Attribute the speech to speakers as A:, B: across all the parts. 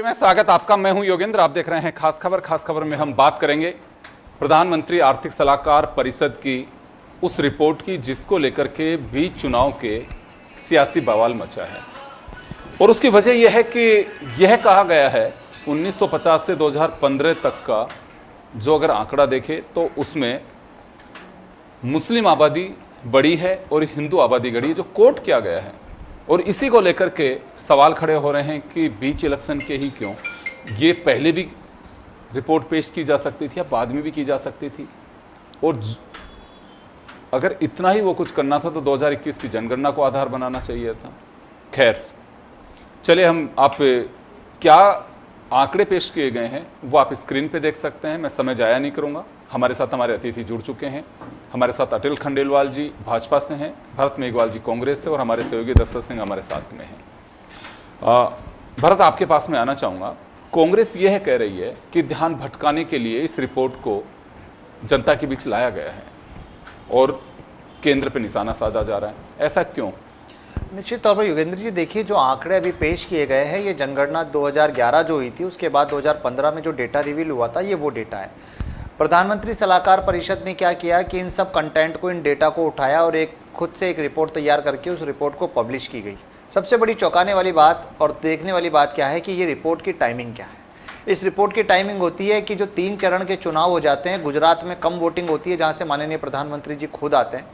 A: में स्वागत आपका। मैं हूं योगेंद्र, आप देख रहे हैं खास खबर। खास खबर में हम बात करेंगे प्रधानमंत्री आर्थिक सलाहकार परिषद की उस रिपोर्ट की जिसको लेकर के बीच चुनाव के सियासी बवाल मचा है। और उसकी वजह यह है कि यह कहा गया है 1950 से 2015 तक का जो अगर आंकड़ा देखें तो उसमें मुस्लिम आबादी बड़ी है और हिंदू आबादी घटी है, जो कोट किया गया है। और इसी को लेकर के सवाल खड़े हो रहे हैं कि बीच इलेक्शन के ही क्यों, ये पहले भी रिपोर्ट पेश की जा सकती थी या बाद में भी की जा सकती थी। और अगर इतना ही वो कुछ करना था तो 2021 की जनगणना को आधार बनाना चाहिए था। खैर चले, हम आप क्या आंकड़े पेश किए गए हैं वो आप स्क्रीन पे देख सकते हैं। मैं समय जाया नहीं करूंगा। हमारे साथ हमारे अतिथि जुड़ चुके हैं। हमारे साथ अटल खंडेलवाल जी भाजपा से हैं, भरत मेघवाल जी कांग्रेस से, और हमारे सहयोगी दशरथ सिंह हमारे साथ में हैं। भरत, आपके पास में आना चाहूँगा। कांग्रेस यह कह रही है कि ध्यान भटकाने के लिए इस रिपोर्ट को जनता के बीच लाया गया है और केंद्र पर निशाना साधा जा रहा है, ऐसा क्यों?
B: निश्चित तौर पर योगेंद्र जी, देखिए जो आंकड़े अभी पेश किए गए हैं ये जनगणना 2011 जो हुई थी उसके बाद 2015 में जो डेटा रिवील हुआ था ये वो डेटा है। प्रधानमंत्री सलाहकार परिषद ने क्या किया कि इन सब कंटेंट को, इन डेटा को उठाया और एक खुद से एक रिपोर्ट तैयार करके उस रिपोर्ट को पब्लिश की गई। सबसे बड़ी चौंकाने वाली बात और देखने वाली बात क्या है कि ये रिपोर्ट की टाइमिंग क्या है। इस रिपोर्ट की टाइमिंग होती है कि जो 3 चरण के चुनाव हो जाते हैं, गुजरात में कम वोटिंग होती है जहाँ से माननीय प्रधानमंत्री जी खुद आते हैं,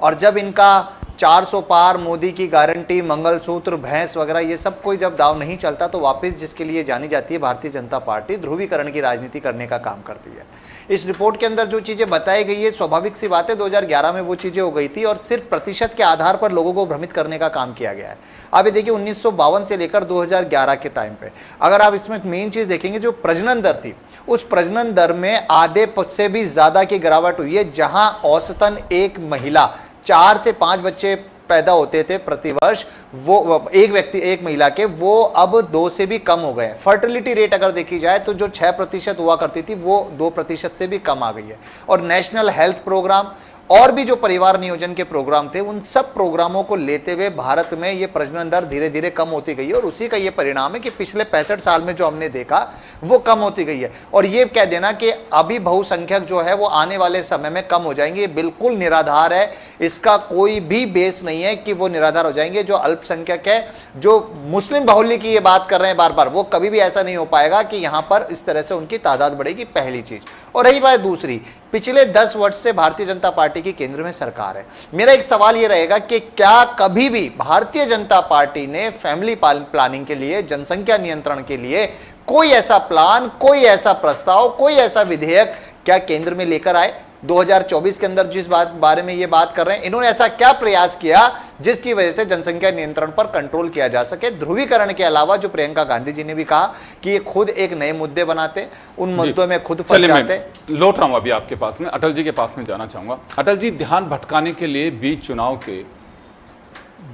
B: और जब इनका 400 पार, मोदी की गारंटी, मंगलसूत्र, भैंस वगैरह ये सब कोई जब दाव नहीं चलता तो वापस जिसके लिए जानी जाती है भारतीय जनता पार्टी, ध्रुवीकरण की राजनीति करने का काम करती है। इस रिपोर्ट के अंदर जो चीज़ें बताई गई है, स्वाभाविक सी बात है 2011 में वो चीज़ें हो गई थी और सिर्फ प्रतिशत के आधार पर लोगों को भ्रमित करने का काम किया गया है। अब ये देखिए 1952 से लेकर 2011 के टाइम पे अगर आप इसमें मेन चीज़ देखेंगे, जो प्रजनन दर थी उस प्रजनन दर में आधे से भी ज़्यादा की गिरावट हुई है। जहां औसतन एक महिला 4 से 5 बच्चे पैदा होते थे प्रतिवर्ष, वो एक व्यक्ति, एक महिला के, वो अब 2 से भी कम हो गए। फर्टिलिटी रेट अगर देखी जाए तो जो 6% हुआ करती थी वो 2% से भी कम आ गई है। और नेशनल हेल्थ प्रोग्राम और भी जो परिवार नियोजन के प्रोग्राम थे, उन सब प्रोग्रामों को लेते हुए भारत में ये प्रजनन दर धीरे धीरे कम होती गई है। और उसी का ये परिणाम है कि पिछले 65 साल में जो हमने देखा वो कम होती गई है। और ये कह देना कि अभी बहुसंख्यक जो है वो आने वाले समय में कम हो जाएंगे, ये बिल्कुल निराधार है। इसका कोई भी बेस नहीं है कि वो निराधार हो जाएंगे। जो अल्पसंख्यक है, जो मुस्लिम बाहुल्य की ये बात कर रहे हैं बार बार, वो कभी भी ऐसा नहीं हो पाएगा कि यहां पर इस तरह से उनकी तादाद बढ़ेगी, पहली चीज। और रही बात दूसरी, पिछले 10 वर्ष से भारतीय जनता पार्टी की केंद्र में सरकार है। मेरा एक सवाल यह रहेगा कि क्या कभी भी भारतीय जनता पार्टी ने फैमिली प्लानिंग के लिए, जनसंख्या नियंत्रण के लिए कोई ऐसा प्लान, कोई ऐसा प्रस्ताव, कोई ऐसा विधेयक क्या केंद्र में लेकर आए? 2024 के अंदर जिस बारे में ये बात कर रहे हैं, इन्होंने ऐसा क्या प्रयास किया जिसकी वजह से जनसंख्या नियंत्रण पर कंट्रोल किया जा सके? ध्रुवीकरण के अलावा जो प्रियंका गांधी जी ने भी कहा कि ये खुद एक नए मुद्दे बनाते, उन मुद्दों में खुद फंस जाते।
A: लौट रहा हूं अभी आपके पास में, अटल जी के पास में जाना चाहूंगा। अटल जी, ध्यान भटकाने के लिए बीच चुनाव के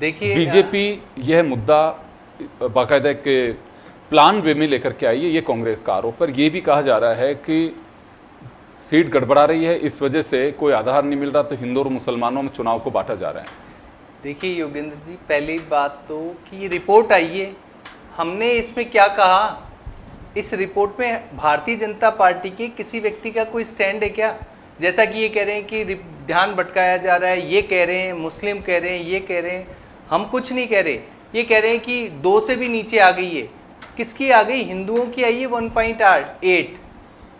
A: देखिए बीजेपी यह मुद्दा बाकायदा के प्लान वे में लेकर के आई है, ये कांग्रेस का आरोप। पर यह भी कहा जा रहा है कि सीट गड़बड़ा रही है, इस वजह से कोई आधार नहीं मिल रहा, तो हिंदू और मुसलमानों में चुनाव को बांटा जा रहा है।
C: देखिए योगेंद्र जी, पहली बात तो कि रिपोर्ट आई है, हमने इसमें क्या कहा? इस रिपोर्ट में भारतीय जनता पार्टी के किसी व्यक्ति का कोई स्टैंड है क्या? जैसा कि ये कह रहे हैं कि ध्यान भटकाया जा रहा है, ये कह रहे हैं, मुस्लिम कह रहे हैं, ये कह रहे हैं, हम कुछ नहीं कह रहे। ये कह रहे हैं कि 2 से भी नीचे आ गई है। किसकी आ गई? हिंदुओं की आई है 1.8,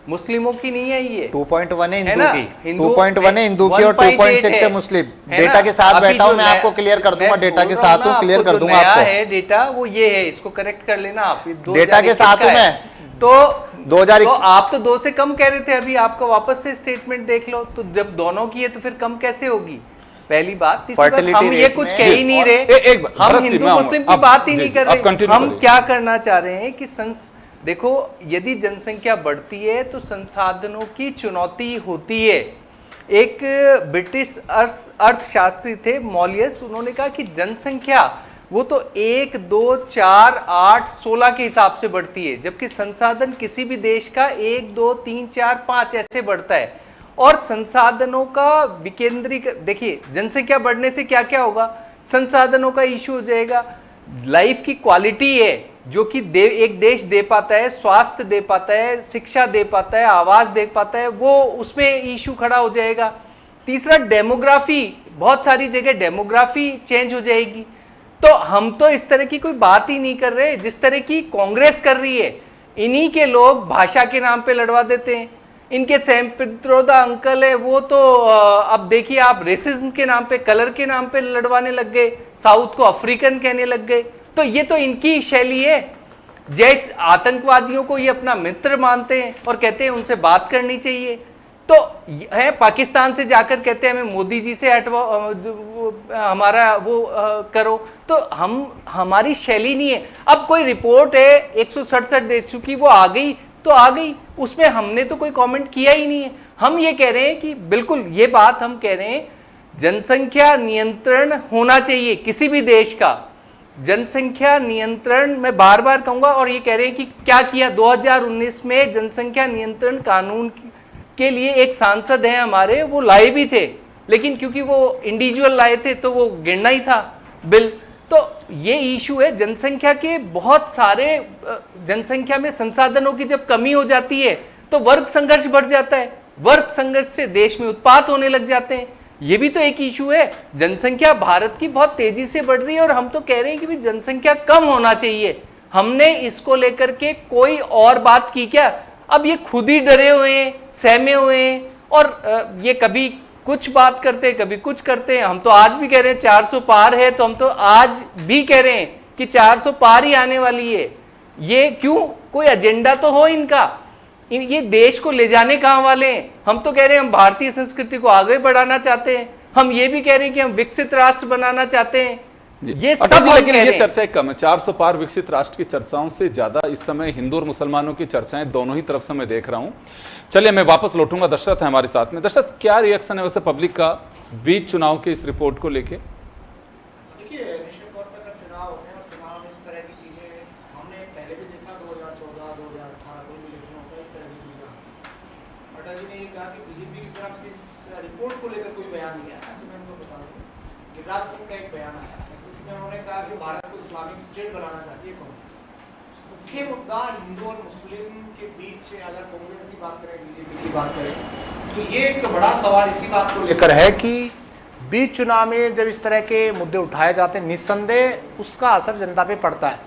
C: मुस्लिमों की नहीं आई है।
B: 2.1 है हिंदू की, 2.1 है हिंदू की और 2.6 है मुस्लिम। डेटा के साथ बैठा हूं मैं, आपको क्लियर कर दूंगा, डेटा के साथ हूं, क्लियर कर दूंगा आपको।
C: है डेटा वो ये है, इसको करेक्ट कर लेना आप।
B: डेटा के साथ हूं मैं।
C: तो
B: 2000
C: तो आप तो 2 से कम कह रहे थे, अभी आपका वापस से स्टेटमेंट देख लो। तो जब दोनों की है तो फिर कम कैसे होगी? पहली बात। हम ये कुछ कह ही नहीं रहे, हम हिंदू मुस्लिम की बात ही नहीं कर रहे। हम क्या करना चाह रहे हैं कि देखो, यदि जनसंख्या बढ़ती है तो संसाधनों की चुनौती होती है। एक ब्रिटिश अर्थशास्त्री थे मॉलियस, उन्होंने कहा कि जनसंख्या वो तो 1, 2, 4, 8, 16 के हिसाब से बढ़ती है, जबकि संसाधन किसी भी देश का 1, 2, 3, 4, 5 ऐसे बढ़ता है। और संसाधनों का विकेंद्रीकरण, देखिए जनसंख्या बढ़ने से क्या क्या होगा? संसाधनों का इश्यू हो जाएगा, लाइफ की क्वालिटी है जो कि एक देश दे पाता है, स्वास्थ्य दे पाता है, शिक्षा दे पाता है, आवास दे पाता है, वो उसमें इशू खड़ा हो जाएगा। तीसरा डेमोग्राफी, बहुत सारी जगह डेमोग्राफी चेंज हो जाएगी। तो हम तो इस तरह की कोई बात ही नहीं कर रहे जिस तरह की कांग्रेस कर रही है। इन्हीं के लोग भाषा के नाम पे लड़वा देते हैं। इनके सैम पित्रोदा अंकल है, वो तो अब देखिए आप, रेसिज्म के नाम पे, कलर के नाम पे लड़वाने लग गए, साउथ को अफ्रीकन कहने लग गए। तो ये तो इनकी शैली है। जैसे आतंकवादियों को ये अपना मित्र मानते हैं और कहते हैं उनसे बात करनी चाहिए। तो है पाकिस्तान से जाकर कहते हैं हमें मोदी जी से हटवाओ, हमारा वो करो। तो हमारी शैली नहीं है। अब कोई रिपोर्ट है 167 देशों की, वो आ गई तो आ गई, उसमें हमने तो कोई कमेंट किया ही नहीं है। हम ये कह रहे हैं कि बिल्कुल ये बात हम कह रहे हैं, जनसंख्या नियंत्रण होना चाहिए किसी भी देश का। जनसंख्या नियंत्रण मैं बार बार कहूंगा, और ये कह रहे हैं कि क्या किया 2019 में जनसंख्या नियंत्रण कानून के लिए एक सांसद है हमारे, वो लाए भी थे, लेकिन क्योंकि वो इंडिविजुअल लाए थे तो वो गिरना ही था बिल। तो ये इशू है जनसंख्या के, बहुत सारे जनसंख्या में संसाधनों की जब कमी हो जाती है तो वर्ग संघर्ष बढ़ जाता है, वर्ग संघर्ष से देश में उत्पात होने लग जाते हैं। ये भी तो एक इशू है। जनसंख्या भारत की बहुत तेजी से बढ़ रही है और हम तो कह रहे हैं कि भी जनसंख्या कम होना चाहिए। हमने इसको लेकर के कोई और बात की क्या? अब ये खुद ही डरे हुए हैं, सहमे हुए हैं, और ये कभी कुछ बात करते हैं, कभी कुछ करते हैं। हम तो आज भी कह रहे हैं 400 पार है, तो हम तो आज भी कह रहे हैं कि 400 पार ही आने वाली है। ये क्यों? कोई एजेंडा तो हो इनका। ये देश को ले जाने कहां वाले हैं? हम तो कह रहे हैं हम भारतीय संस्कृति को आगे बढ़ाना चाहते हैं। हम ये भी कह रहे हैं कि हम विकसित राष्ट्र बनाना चाहते हैं। ये सब,
A: लेकिन ये चर्चा कम है। 400 पार विकसित राष्ट्र की चर्चाओं से ज्यादा इस समय हिंदू और मुसलमानों की चर्चाएं दोनों ही तरफ से मैं देख रहा हूं। चलिए मैं वापस लौटूंगा, दशरथ है हमारे साथ में। दशरथ, क्या रिएक्शन है वैसे पब्लिक का बीच चुनाव के इस रिपोर्ट को लेके?
D: देखिए, निश्चित तौर पर अगर चुनाव होते हैं और चुनाव में इस तरह की चीजें हमने पहले भी देखा, 2014, 2018 कोई भी इलेक्शन होता है, इस तरह की चीजें। अटल जी ने ये कहा कि बीजेपी की तरफ से इस रिपोर्ट को लेकर कोई बयान नहीं आया। तो मैं उनको बता दूं, गिरिराज सिंह का एक बयान आया है, इसमें उन्होंने कहा कि भारत को इस्लामिक स्टेट बनाना चाहती है कांग्रेस। मुख्य मुद्दा हिंदू और मुस्लिम के बीच, अगर कांग्रेस की बात करें, बीजेपी की बात करें, तो ये एक बड़ा सवाल इसी बात को लेकर है कि बीच चुनाव में जब इस तरह के मुद्दे उठाए जाते हैं, निस्संदेह उसका असर जनता पे पड़ता है।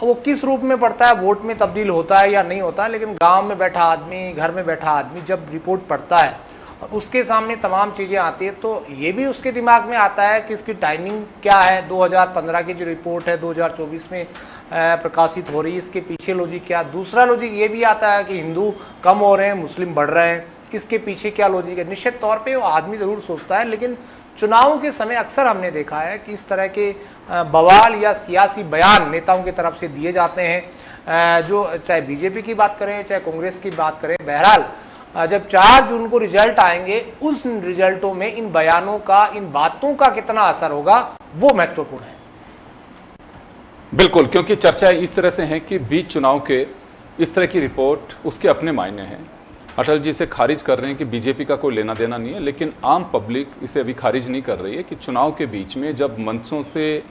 D: वो किस रूप में पड़ता है, वोट में तब्दील होता है या नहीं होता है, लेकिन गांव में बैठा आदमी, घर में बैठा आदमी जब रिपोर्ट पढ़ता है और उसके सामने तमाम चीज़ें आती है, तो ये भी उसके दिमाग में आता है कि इसकी टाइमिंग क्या है। 2015 की जो रिपोर्ट है 2024 में प्रकाशित हो रही है, इसके पीछे लॉजिक क्या। दूसरा लॉजिक ये भी आता है कि हिंदू कम हो रहे हैं, मुस्लिम बढ़ रहे हैं, इसके पीछे क्या लॉजिक है। निश्चित तौर पे वो आदमी ज़रूर सोचता है, लेकिन चुनावों के समय अक्सर हमने देखा है कि इस तरह के बवाल या सियासी बयान नेताओं की तरफ से दिए जाते हैं, जो चाहे बीजेपी की बात करें चाहे कांग्रेस की बात करें। बहरहाल जब 4 जून को रिजल्ट आएंगे, उस रिजल्टों में इन बयानों का, इन बातों का कितना असर होगा वो महत्वपूर्ण है।
A: बिल्कुल, क्योंकि चर्चा इस तरह से है कि बीच चुनाव के इस तरह की रिपोर्ट उसके अपने मायने हैं। अटल जी इसे खारिज कर रहे हैं कि बीजेपी का कोई लेना देना नहीं है, लेकिन आम पब्लिक इसे अभी खारिज नहीं कर रही है कि चुनाव के बीच में जब मंचों से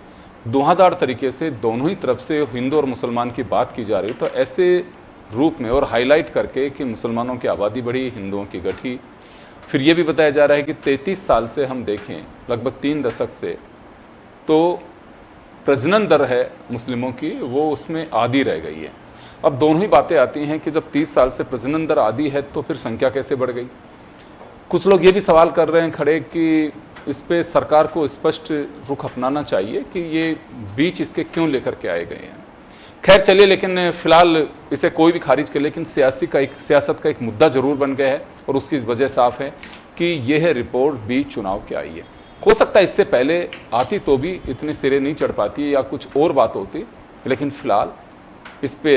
A: धुआंधार तरीके से दोनों ही तरफ से हिंदू और मुसलमान की बात की जा रही है, तो ऐसे रूप में और हाईलाइट करके कि मुसलमानों की आबादी बढ़ी, हिंदुओं की घटी। फिर ये भी बताया जा रहा है कि 33 साल से हम देखें, लगभग 3 दशक से, तो प्रजनन दर है मुस्लिमों की, वो उसमें आधी रह गई है। अब दोनों ही बातें आती हैं कि जब 30 साल से प्रजनन दर आधी है तो फिर संख्या कैसे बढ़ गई। कुछ लोग ये भी सवाल कर रहे हैं खड़े कि इस पे सरकार को स्पष्ट रुख अपनाना चाहिए कि ये बीच इसके क्यों लेकर के आए गए हैं। खैर चलिए, लेकिन फिलहाल इसे कोई भी खारिज करे, लेकिन सियासत का एक मुद्दा जरूर बन गया है और उसकी वजह साफ है कि यह रिपोर्ट बीच चुनाव की आई है। हो सकता है इससे पहले आती तो भी इतने सिरे नहीं चढ़ पाती या कुछ और बात होती, लेकिन फिलहाल इस पे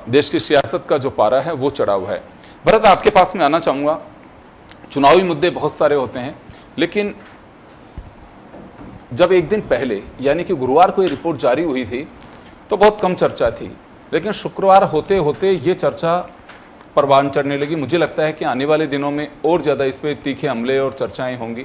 A: देश की सियासत का जो पारा है वो चढ़ा हुआ है। भरत, आपके पास में आना चाहूँगा। चुनावी मुद्दे बहुत सारे होते हैं, लेकिन जब एक दिन पहले यानी कि गुरुवार को ये रिपोर्ट जारी हुई थी तो बहुत कम चर्चा थी, लेकिन शुक्रवार होते होते ये चर्चा परवान चढ़ने लगी। मुझे लगता है कि आने वाले दिनों में और ज़्यादा इस पर तीखे हमले और चर्चाएं होंगी।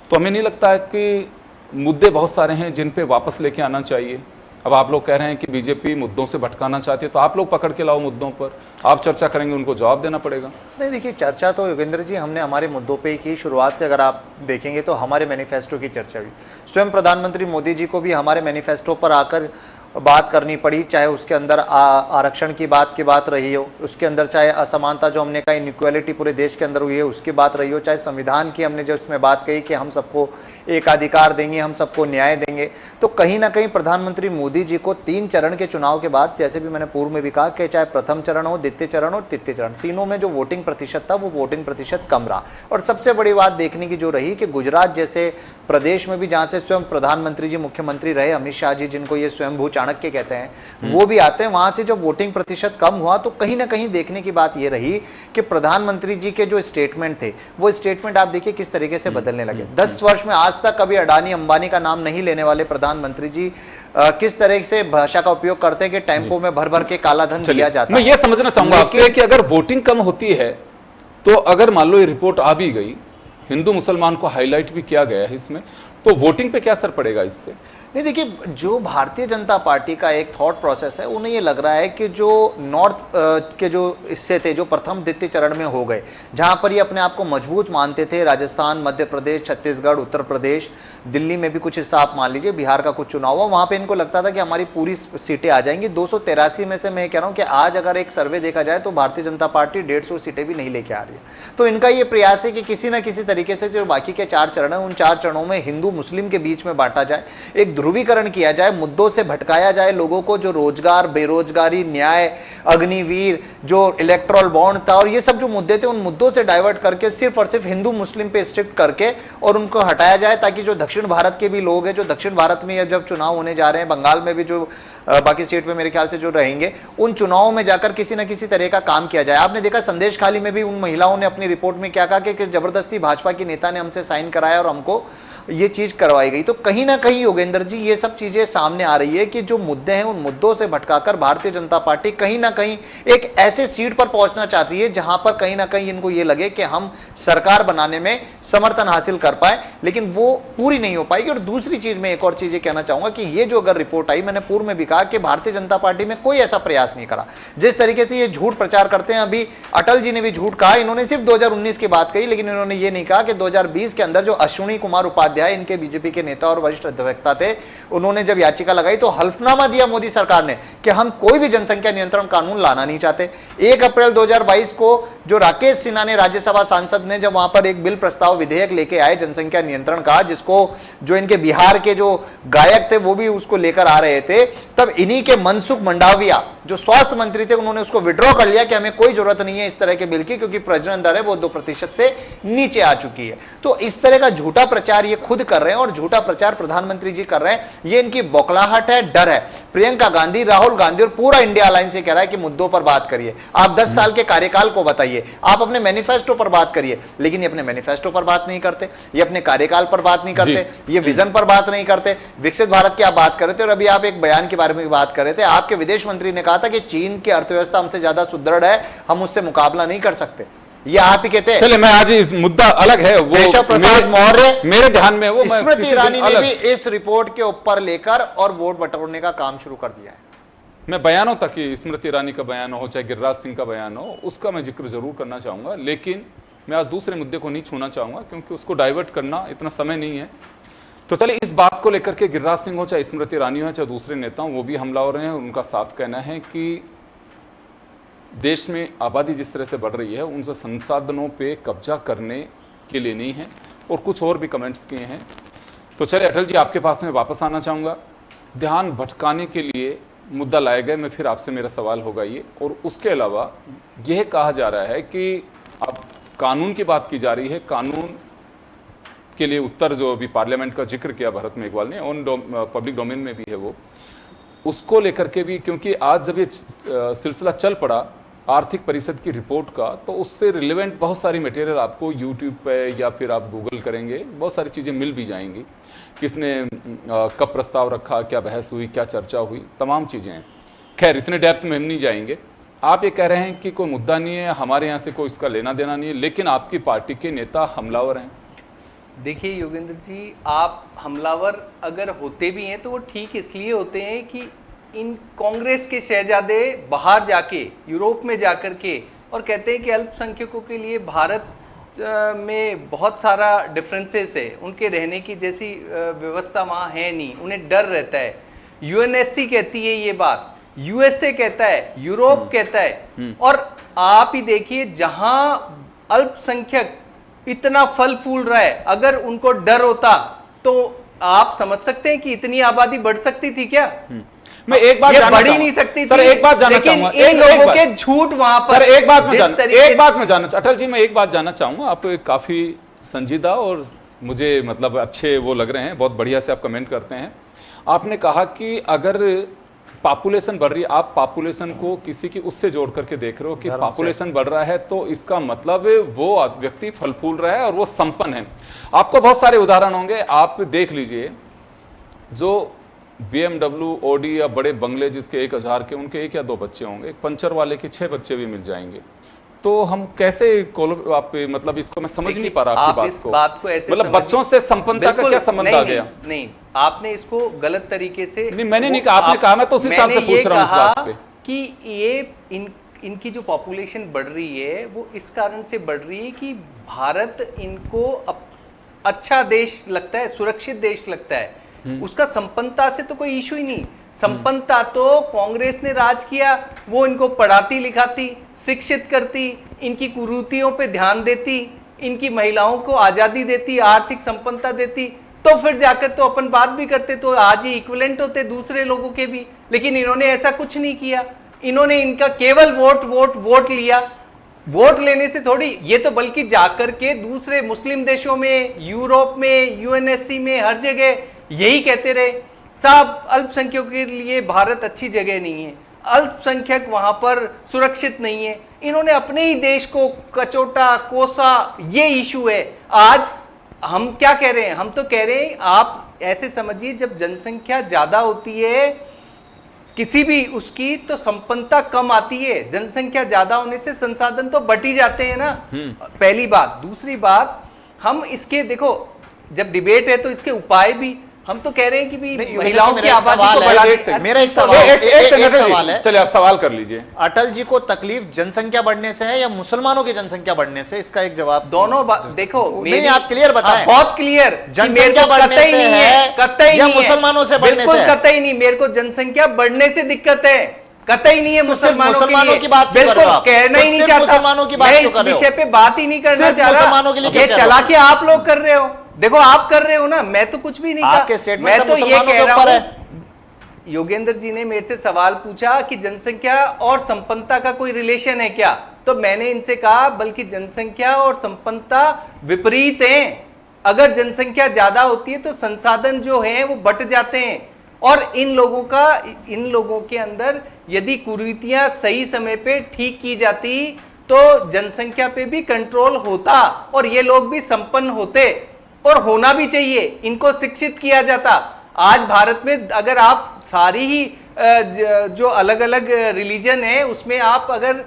A: तो हमें नहीं लगता है कि मुद्दे बहुत सारे हैं जिन पे वापस लेके आना चाहिए। अब आप लोग कह रहे हैं कि बीजेपी मुद्दों से भटकाना चाहती है, तो आप लोग पकड़ के लाओ मुद्दों पर, आप चर्चा करेंगे, उनको जवाब देना पड़ेगा।
B: नहीं देखिए, चर्चा तो योगेंद्र जी हमने हमारे मुद्दों पे ही की। शुरुआत से अगर आप देखेंगे तो हमारे मैनिफेस्टो की चर्चा हुई, स्वयं प्रधानमंत्री मोदी जी को भी हमारे मैनिफेस्टो पर आकर बात करनी पड़ी, चाहे उसके अंदर आरक्षण की बात रही हो, उसके अंदर चाहे असमानता जो हमने कहा इनइक्वालिटी पूरे देश के अंदर हुई है उसकी बात रही हो, चाहे संविधान की हमने जो उसमें बात कही कि हम सबको एक अधिकार देंगे, हम सबको न्याय देंगे। तो कहीं ना कहीं प्रधानमंत्री मोदी जी को 3 चरण के चुनाव के बाद, जैसे भी मैंने पूर्व में भी कहा कि चाहे प्रथम चरण हो, द्वितीय चरण और तृतीय चरण, तीनों में जो वोटिंग प्रतिशत था वो वोटिंग प्रतिशत कम रहा। और सबसे बड़ी बात देखने की जो रही कि गुजरात जैसे प्रदेश में भी, जहां से स्वयं प्रधानमंत्री जी मुख्यमंत्री रहे, अमित शाह जी जिनको ये स्वयंभू चाणक्य कहते हैं, वो भी आते हैं, वहां से जब वोटिंग प्रतिशत कम हुआ तो कहीं ना कहीं देखने की बात ये रही कि प्रधानमंत्री जी के जो स्टेटमेंट थे वो स्टेटमेंट आप देखिए किस तरीके से बदलने लगे। 10 वर्ष में आज तक कभी अडानी अंबानी का नाम नहीं लेने वाले प्रधानमंत्री जी किस तरह से भाषा का उपयोग करते हैं कि टेम्पो में भर भर के काला धन दिया जाता है।
A: मैं ये समझना चाहूंगा आपसे कि अगर वोटिंग कम होती है तो अगर मान लो ये रिपोर्ट आ भी गई, हिंदू मुसलमान को हाईलाइट भी किया गया है इसमें, तो वोटिंग पे क्या असर पड़ेगा इससे?
B: नहीं देखिए, जो भारतीय जनता पार्टी का एक थॉट प्रोसेस है, उन्हें ये लग रहा है कि जो नॉर्थ के जो हिस्से थे जो प्रथम द्वितीय चरण में हो गए, जहां पर ये अपने आप को मजबूत मानते थे, राजस्थान, मध्य प्रदेश, छत्तीसगढ़, उत्तर प्रदेश, दिल्ली में भी कुछ हिस्सा आप मान लीजिए, बिहार का कुछ चुनाव हुआ, वहां पे इनको लगता था कि हमारी पूरी सीटें आ जाएंगी। 283 में से मैं कह रहा हूं कि आज अगर एक सर्वे देखा जाए तो भारतीय जनता पार्टी 150 सीटें भी नहीं लेके आ रही है। तो इनका ये प्रयास है कि किसी ना किसी तरीके से जो बाकी के 4 चरण है, उन 4 चरणों में हिंदू मुस्लिम के बीच में बांटा जाए, एक ध्रुवीकरण किया जाए, मुद्दों से भटकाया जाए लोगों को, जो रोजगार, बेरोजगारी, न्याय, अग्निवीर, जो इलेक्ट्रल बॉन्ड था और ये सब जो मुद्दे थे, उन मुद्दों से डाइवर्ट करके सिर्फ और सिर्फ हिंदू मुस्लिम पे स्ट्रिक्ट करके और उनको हटाया जाए, ताकि जो दक्षिण भारत के भी लोग हैं, जो दक्षिण भारत में जब चुनाव होने जा रहे हैं, बंगाल में भी जो बाकी स्टेट में मेरे ख्याल से जो रहेंगे, उन चुनावों में जाकर किसी न किसी तरह का काम किया जाए। आपने देखा संदेश खाली में भी उन महिलाओं ने अपनी रिपोर्ट में क्या कहा कि जबरदस्ती भाजपा की नेता ने हमसे साइन कराया और हमको ये चीज करवाई गई। तो कहीं ना कहीं योगेंद्र जी ये सब चीजें सामने आ रही है कि जो मुद्दे हैं उन मुद्दों से भटकाकर भारतीय जनता पार्टी कहीं ना कहीं एक ऐसे सीट पर पहुंचना चाहती है जहां पर कहीं ना कहीं इनको ये लगे कि हम सरकार बनाने में समर्थन हासिल कर पाए, लेकिन वो पूरी नहीं हो पाएगी। और दूसरी चीज मैं एक और चीज ये कहना चाहूंगा कि ये जो अगर रिपोर्ट आई, मैंने पूर्व में भी कहा कि भारतीय जनता पार्टी में कोई ऐसा प्रयास नहीं करा। जिस तरीके से ये झूठ प्रचार करते हैं, अभी अटल जी ने भी झूठ कहा, इन्होंने सिर्फ 2019 की बात कही, लेकिन इन्होंने ये नहीं कहा कि 2020 के अंदर जो अश्विनी कुमार उपाध्याय इनके बीजेपी के नेता और वरिष्ठ अधिवक्ता थे, उन्होंने जब याचिका लगाई तो हल्फनामा दिया मोदी सरकार ने कि हम कोई भी जनसंख्या नियंत्रण कानून लाना नहीं चाहते। 1 अप्रैल 2022 को जो राकेश सिन्हा ने, राज्यसभा सांसद ने, जब वहां पर एक बिल प्रस्ताव विधेयक लेके आए जनसंख्या नियंत्रण का, जिसको जो इनके बिहार के जो गायक थे वो भी उसको लेकर आ रहे थे, तब इन्हीं के मनसुख मंडाविया जो स्वास्थ्य मंत्री थे, उन्होंने उसको विड्रॉ कर लिया कि हमें कोई जरूरत नहीं है इस तरह के बिल की, क्योंकि प्रजनन दर है वो 2% से नीचे आ चुकी है। तो इस तरह का झूठा प्रचार ये खुद कर रहे हैं और झूठा प्रचार प्रधानमंत्री जी कर रहे हैं। ये इनकी बौखलाहट है, डर है। प्रियंका गांधी, राहुल गांधी और पूरा इंडिया अलायंस से कह रहा है कि मुद्दों पर बात करिए, आप 10 साल के कार्यकाल को बताइए, आप अपने मैनिफेस्टो पर बात करिए, लेकिन ये अपने मैनिफेस्टो पर बात नहीं करते, ये अपने कार्यकाल पर बात नहीं करते, ये विजन पर बात नहीं करते। विकसित भारत की आप बात कर रहे थे और अभी आप एक बयान के बारे में बात कर रहे थे, आपके विदेश मंत्री ने कहा था कि चीन की अर्थव्यवस्था हमसे ज्यादा सुदृढ़ है, हम उससे मुकाबला नहीं कर सकते। ये आप ही कहते हैं।
A: चलिए, मैं आज इस मुद्दा अलग है, वो
B: केशव प्रसाद मौर्य,
A: मेरे ध्यान में वो
B: स्मृति ईरानी ने भी इस रिपोर्ट के ऊपर लेकर और वोट बटोरने का काम शुरू कर दिया है।
A: मैं बयानों तक ही, स्मृति ईरानी का बयान हो चाहे गिरिराज सिंह का बयान हो, उसका मैं जिक्र जरूर करना चाहूंगा, लेकिन मैं आज दूसरे मुद्दे को नहीं छूना चाहूंगा क्योंकि उसको डाइवर्ट करना इतना समय नहीं है। तो चलिए, इस बात को लेकर के गिरिराज सिंह हो चाहे स्मृति ईरानी हो चाहे दूसरे नेता हो, वो भी हमला हो रहे हैं। उनका साफ कहना है कि देश में आबादी जिस तरह से बढ़ रही है, उनसे संसाधनों पे कब्जा करने के लिए नहीं है, और कुछ और भी कमेंट्स किए हैं। तो चलिए अटल जी, आपके पास में वापस आना चाहूँगा। ध्यान भटकाने के लिए मुद्दा लाए गए, मैं फिर आपसे मेरा सवाल होगा ये, और उसके अलावा यह कहा जा रहा है कि अब कानून की बात की जा रही है, कानून के लिए उत्तर जो अभी पार्लियामेंट का जिक्र किया भरत मेघवाल ने, ऑन पब्लिक डोमेन में भी है वो, उसको लेकर के भी, क्योंकि आज जब ये सिलसिला चल पड़ा आर्थिक परिषद की रिपोर्ट का, तो उससे रिलेवेंट बहुत सारी मटेरियल आपको यूट्यूब पे या फिर आप गूगल करेंगे, बहुत सारी चीज़ें मिल भी जाएंगी। किसने कब प्रस्ताव रखा, क्या बहस हुई, क्या चर्चा हुई, तमाम चीज़ें हैं। खैर, इतने डेप्थ में हम नहीं जाएंगे। आप ये कह रहे हैं कि कोई मुद्दा नहीं है, हमारे यहाँ से कोई इसका लेना देना नहीं है, लेकिन आपकी पार्टी के नेता हमलावर हैं।
C: देखिए योगेंद्र जी, आप हमलावर अगर होते भी हैं तो वो ठीक इसलिए होते हैं कि इन कांग्रेस के शहजादे बाहर जाके, यूरोप में जाकर के, और कहते हैं कि अल्पसंख्यकों के लिए भारत में बहुत सारा डिफरेंसेस है, उनके रहने की जैसी व्यवस्था वहाँ है नहीं, उन्हें डर रहता है। यूएनएससी कहती है ये बात, यूएसए कहता है, यूरोप कहता है। और आप ही देखिए, जहां अल्पसंख्यक इतना फल फूल रहा है, अगर उनको डर होता तो आप समझ सकते हैं कि इतनी आबादी बढ़ सकती थी क्या?
A: मैं एक बात जानना
C: बढ़ ही नहीं सकती
A: सर,
C: थी।
A: एक बात जानना चाहूंगा,
C: इन लोगों के झूठ वहां पर,
A: सर एक बात मैं जानना, अटल जी मैं एक बात जानना चाहूंगा, आप काफी संजीदा और मुझे मतलब अच्छे वो लग रहे हैं, बहुत बढ़िया से आप कमेंट करते हैं। आपने कहा कि अगर पॉपुलेशन बढ़ रही है, आप पॉपुलेशन को किसी की उससे जोड़ करके देख रहे हो कि पॉपुलेशन बढ़ रहा है तो इसका मतलब वो व्यक्ति फल फूल रहा है और वो संपन्न है। आपको बहुत सारे उदाहरण होंगे, आप देख लीजिए, जो BMW, ऑडी या बड़े बंगले जिसके 1000 के, उनके 1 या 2 बच्चे होंगे, पंचर वाले के 6 बच्चे भी मिल जाएंगे। तो हम कैसे आप मतलब इसको मैं समझ नहीं पा रहा आपकी बात को
C: ऐसे
A: मतलब बच्चों से संपन्नता का क्या संबंध आ गया?
C: नहीं, आपने इसको गलत तरीके से
A: नहीं, मैंने नहीं कहा, आपने कहा, मैं तो उस हिसाब से पूछ रहा हूं इस बात पे
C: कि ये इनकी जो पॉपुलेशन बढ़ रही है वो इस कारण से बढ़ रही है कि भारत इनको अच्छा देश लगता है, सुरक्षित देश लगता है। उसका संपन्नता से तो कोई इशू ही नहीं। संपन्नता तो कांग्रेस ने राज किया, वो इनको पढ़ाती लिखाती, शिक्षित करती, इनकी कुरीतियों पे ध्यान देती, इनकी महिलाओं को आजादी देती, आर्थिक संपन्नता देती, तो फिर जाकर तो अपन बात भी करते, तो आज ही इक्विवेलेंट होते दूसरे लोगों के भी। लेकिन इन्होंने ऐसा कुछ नहीं किया। इन्होंने इनका केवल वोट लिया। वोट लेने से थोड़ी, ये तो बल्कि जाकर के दूसरे मुस्लिम देशों में, यूरोप में, यूएनएससी में, हर जगह यही कहते रहे, साहब अल्पसंख्यकों के लिए भारत अच्छी जगह नहीं है, अल्पसंख्यक वहां पर सुरक्षित नहीं है। इन्होंने अपने ही देश को कचोटा, कोसा, ये इशू है। आज हम क्या कह रहे हैं? हम तो कह रहे हैं, आप ऐसे समझिए, जब जनसंख्या ज्यादा होती है किसी भी उसकी, तो संपन्नता कम आती है। जनसंख्या ज्यादा होने से संसाधन तो बट ही जाते हैं ना, पहली बात। दूसरी बात, हम इसके देखो, जब डिबेट है तो इसके उपाय भी हम तो कह रहे हैं कि भी महिलाओं की आबादी को बढ़ाने।
B: मेरा एक सवाल है,
A: चलिए आप सवाल कर लीजिए।
B: अटल जी को तकलीफ जनसंख्या बढ़ने से है या मुसलमानों की जनसंख्या बढ़ने से? इसका एक जवाब
C: दोनों देखो,
B: नहीं आप क्लियर बताएं।
C: बहुत क्लियर,
B: जनसंख्या बढ़ने से है या मुसलमानों से बढ़ने से?
C: कतई नहीं, मेरे को जनसंख्या बढ़ने से दिक्कत है, कतई नहीं है।
B: मुसलमानों की बात
C: बिल्कुल कहना ही नहीं चाहता,
B: मुसलमानों की बात
C: इस विषय पे बात ही नहीं करना चाह रहा।
B: मुसलमानों के लिए
C: ये चला के आप लोग कर रहे हो, देखो आप कर रहे हो ना, मैं तो कुछ भी नहीं कहा।
B: आपके स्टेटमेंट मैं तो ये कह रहा हूं,
C: योगेंद्र जी ने मेरे से सवाल पूछा कि जनसंख्या और संपन्नता का कोई रिलेशन है क्या, तो मैंने इनसे कहा बल्कि जनसंख्या और संपन्नता विपरीत हैं। अगर जनसंख्या ज्यादा होती है तो संसाधन जो है वो बट जाते हैं, और इन लोगों के अंदर यदि कुरीतियां सही समय पे ठीक की जाती तो जनसंख्या पे भी कंट्रोल होता और ये लोग भी संपन्न होते, और होना भी चाहिए। इनको शिक्षित किया जाता। आज भारत में अगर आप सारी ही जो अलग अलग रिलीजन है उसमें आप अगर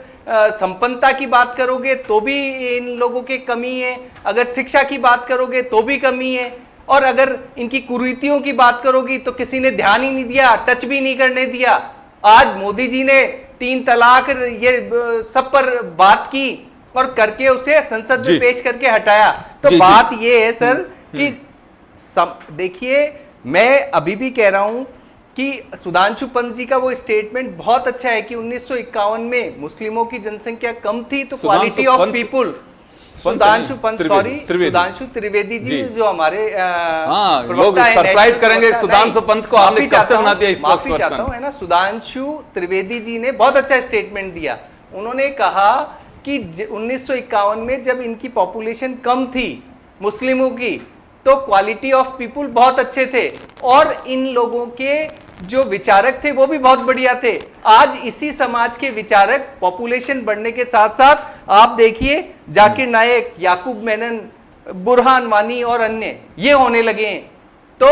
C: संपन्नता की बात करोगे तो भी इन लोगों की कमी है, अगर शिक्षा की बात करोगे तो भी कमी है, और अगर इनकी कुरीतियों की बात करोगी तो किसी ने ध्यान ही नहीं दिया, टच भी नहीं करने दिया। आज मोदी जी ने 3 तलाक ये सब पर बात की और करके उसे संसद में पेश करके हटाया। तो बात ये है सर कि देखिए, मैं अभी भी कह रहा हूं कि सुधांशु पंत जी का वो स्टेटमेंट बहुत अच्छा है कि 1951 में मुस्लिमों की जनसंख्या कम थी तो quality of people, Sudhanshu Pant, sorry Sudhanshu Trivedi ji जो हमारे
A: लोग सरप्राइज करेंगे सुधांशु पंत को, आपने कब से बना दिया इस वक्त?
C: माफी चाहता हूं, है ना। सुधांशु त्रिवेदी जी ने बहुत अच्छा स्टेटमेंट दिया। उन्होंने कहा कि 1951 में जब इनकी पॉपुलेशन कम थी मुस्लिमों की, तो क्वालिटी ऑफ पीपुल बहुत अच्छे थे और इन लोगों के जो विचारक थे वो भी बहुत बढ़िया थे। आज इसी समाज के विचारक पॉपुलेशन बढ़ने के साथ साथ आप देखिए जाकिर नायक, याकूब मेनन, बुरहान वानी और अन्य ये होने लगे हैं। तो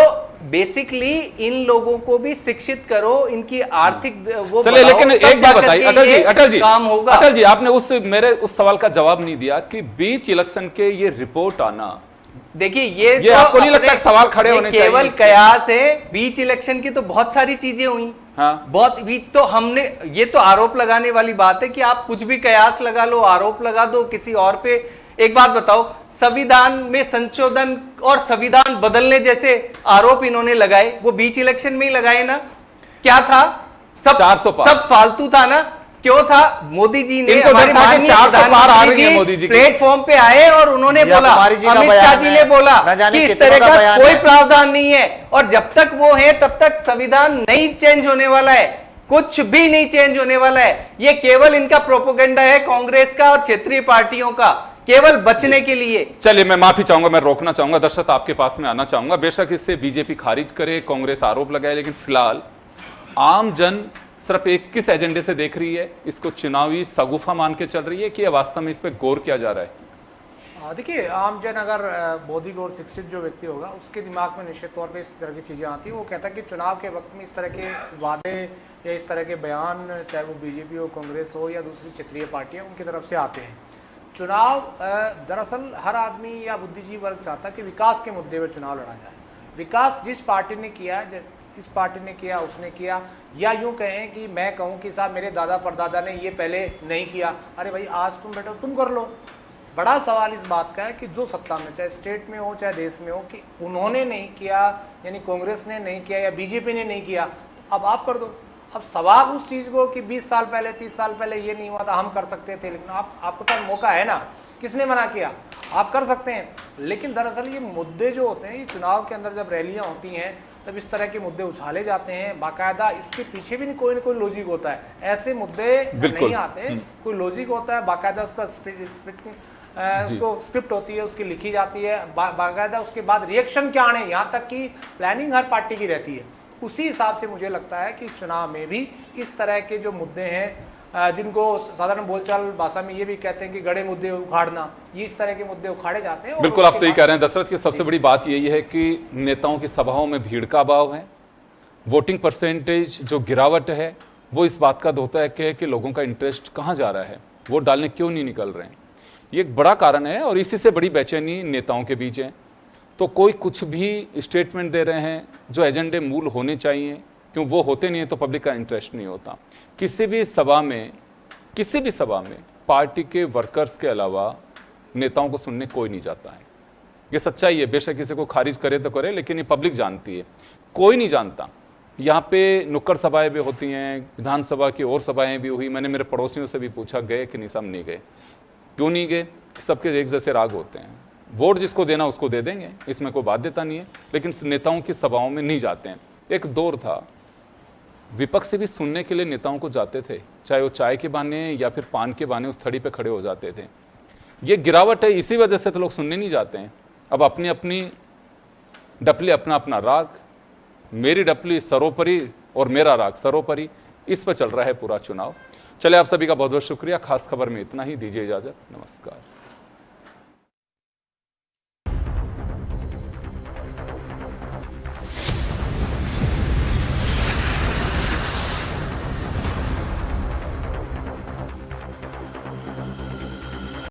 C: बेसिकली इन लोगों को भी शिक्षित करो, इनकी आर्थिक वो
A: चलिए, लेकिन एक बात बताइए अटल जी
C: काम होगा।
A: अटल जी, आपने मेरे उस सवाल का जवाब नहीं दिया कि बीच इलेक्शन के ये रिपोर्ट आना
C: देखिए ये
A: तो आपको नहीं लगता सवाल खड़े होने चाहिए?
C: केवल कयास है, बीच इलेक्शन की तो बहुत सारी चीजें हुई।
A: हाँ।
C: बहुत भी तो हमने, ये तो आरोप लगाने वाली बात है कि आप कुछ भी कयास लगा लो, आरोप लगा दो किसी और पे। एक बात बताओ, संविधान में संशोधन और संविधान बदलने जैसे आरोप इन्होंने लगाए, वो बीच इलेक्शन में ही लगाए ना? क्या था? सब
A: 400 पार,
C: सब फालतू था ना? क्यों था? मोदी जी ने,
A: इनको डर था कि 400 पार आ रही है मोदी जी
C: प्लेटफॉर्म पे आए और उन्होंने बोला, अमित शाह जी ने बोला कि इस तरह का कोई प्रावधान नहीं है, और जब तक वो है तब तक संविधान नहीं चेंज होने वाला है, कुछ भी नहीं चेंज होने वाला है। ये केवल इनका प्रोपेगेंडा है, कांग्रेस का और क्षेत्रीय पार्टियों का, केवल बचने के लिए।
A: चलिए मैं माफी चाहूंगा, मैं रोकना चाहूंगा, दर्शक आपके पास में आना चाहूंगा। बेशक इससे बीजेपी खारिज करे, कांग्रेस आरोप लगाए, लेकिन फिलहाल आम जन सिर्फ एक किस एजेंडे से देख रही है? इसको चुनावी सगुफा मान के चल रही है कि वास्तव में इस पर गौर किया जा रहा है?
D: देखिए, आम जन अगर बौद्धिक और शिक्षित जो व्यक्ति होगा उसके दिमाग में निश्चित तौर पे इस तरह की चीज़ें आती हैं। वो कहता है कि चुनाव के वक्त में इस तरह के वादे या इस तरह के बयान, चाहे वो बीजेपी हो, कांग्रेस हो या दूसरी क्षेत्रीय पार्टियां, उनकी तरफ से आते हैं। चुनाव दरअसल हर आदमी या बुद्धिजीवी वर्ग चाहता है कि विकास के मुद्दे पर चुनाव लड़ा जाए। विकास जिस पार्टी ने किया, इस पार्टी ने किया, उसने किया, या यूं कहें कि मैं कहूं कि साहब मेरे दादा परदादा ने ये पहले नहीं किया, अरे भाई आज तुम बैठो तुम कर लो। बड़ा सवाल इस बात का है कि जो सत्ता में, चाहे स्टेट में हो चाहे देश में हो, कि उन्होंने नहीं किया, यानी कांग्रेस ने नहीं किया या बीजेपी ने नहीं किया, अब आप कर दो। अब सवाल उस चीज़ को कि 20 साल पहले 30 साल पहले ये नहीं हुआ था, हम कर सकते थे, लेकिन आपके पास मौका है ना, किसने मना किया? आप कर सकते हैं। लेकिन दरअसल ये मुद्दे जो होते हैं, ये चुनाव के अंदर जब रैलियां होती हैं तब इस तरह के मुद्दे उछाले जाते हैं, बाकायदा इसके पीछे भी कोई ना कोई लॉजिक होता है। ऐसे मुद्दे नहीं आते, कोई लॉजिक होता है, बाकायदा उसका उसको स्क्रिप्ट होती है, उसकी लिखी जाती है, बाकायदा उसके बाद रिएक्शन क्या आने, यहाँ तक कि प्लानिंग हर पार्टी की रहती है। उसी हिसाब से मुझे लगता है कि इस चुनाव में भी इस तरह के जो मुद्दे हैं, जिनको साधारण बोलचाल भाषा में ये भी कहते हैं कि गड़े मुद्दे उखाड़ना, ये इस तरह के मुद्दे उखाड़े जाते हैं।
A: बिल्कुल आप सही कह रहे हैं दशरथ की सबसे बड़ी बात यही है कि नेताओं की सभाओं में भीड़ का अभाव है, वोटिंग परसेंटेज जो गिरावट है वो इस बात का होता है कि लोगों का इंटरेस्ट कहाँ जा रहा है, वोट डालने क्यों नहीं निकल रहे हैं। ये एक बड़ा कारण है और इसी से बड़ी बेचैनी नेताओं के बीच है। तो कोई कुछ भी स्टेटमेंट दे रहे हैं जो एजेंडे मूल होने चाहिए, क्यों वो होते नहीं है तो पब्लिक का इंटरेस्ट नहीं होता। किसी भी सभा में पार्टी के वर्कर्स के अलावा नेताओं को सुनने कोई नहीं जाता है। ये सच्चाई है, बेशक किसी को खारिज करे तो करे, लेकिन ये पब्लिक जानती है, कोई नहीं जानता। यहाँ पे नुक्कड़ सभाएं भी होती हैं, विधानसभा की और सभाएं भी हुई। मैंने मेरे पड़ोसियों से भी पूछा गए कि नहीं, सब नहीं गए। क्यों नहीं गए? सबके एक जैसे राग होते हैं, वोट जिसको देना उसको दे देंगे, इसमें कोई बाध्यता नहीं है, लेकिन नेताओं की सभाओं में नहीं जाते हैं। एक दौर था विपक्ष से भी सुनने के लिए नेताओं को जाते थे, चाहे वो चाय के बहाने या फिर पान के बहाने उस थड़ी पे खड़े हो जाते थे। ये गिरावट है, इसी वजह से तो लोग सुनने नहीं जाते हैं। अब अपनी अपनी डपली, अपना अपना राग, मेरी डपली सरोपरी और मेरा राग सरोपरी, इस पर चल रहा है पूरा चुनाव। चले, आप सभी का बहुत बहुत शुक्रिया। खास खबर में इतना ही, दीजिए इजाजत, नमस्कार।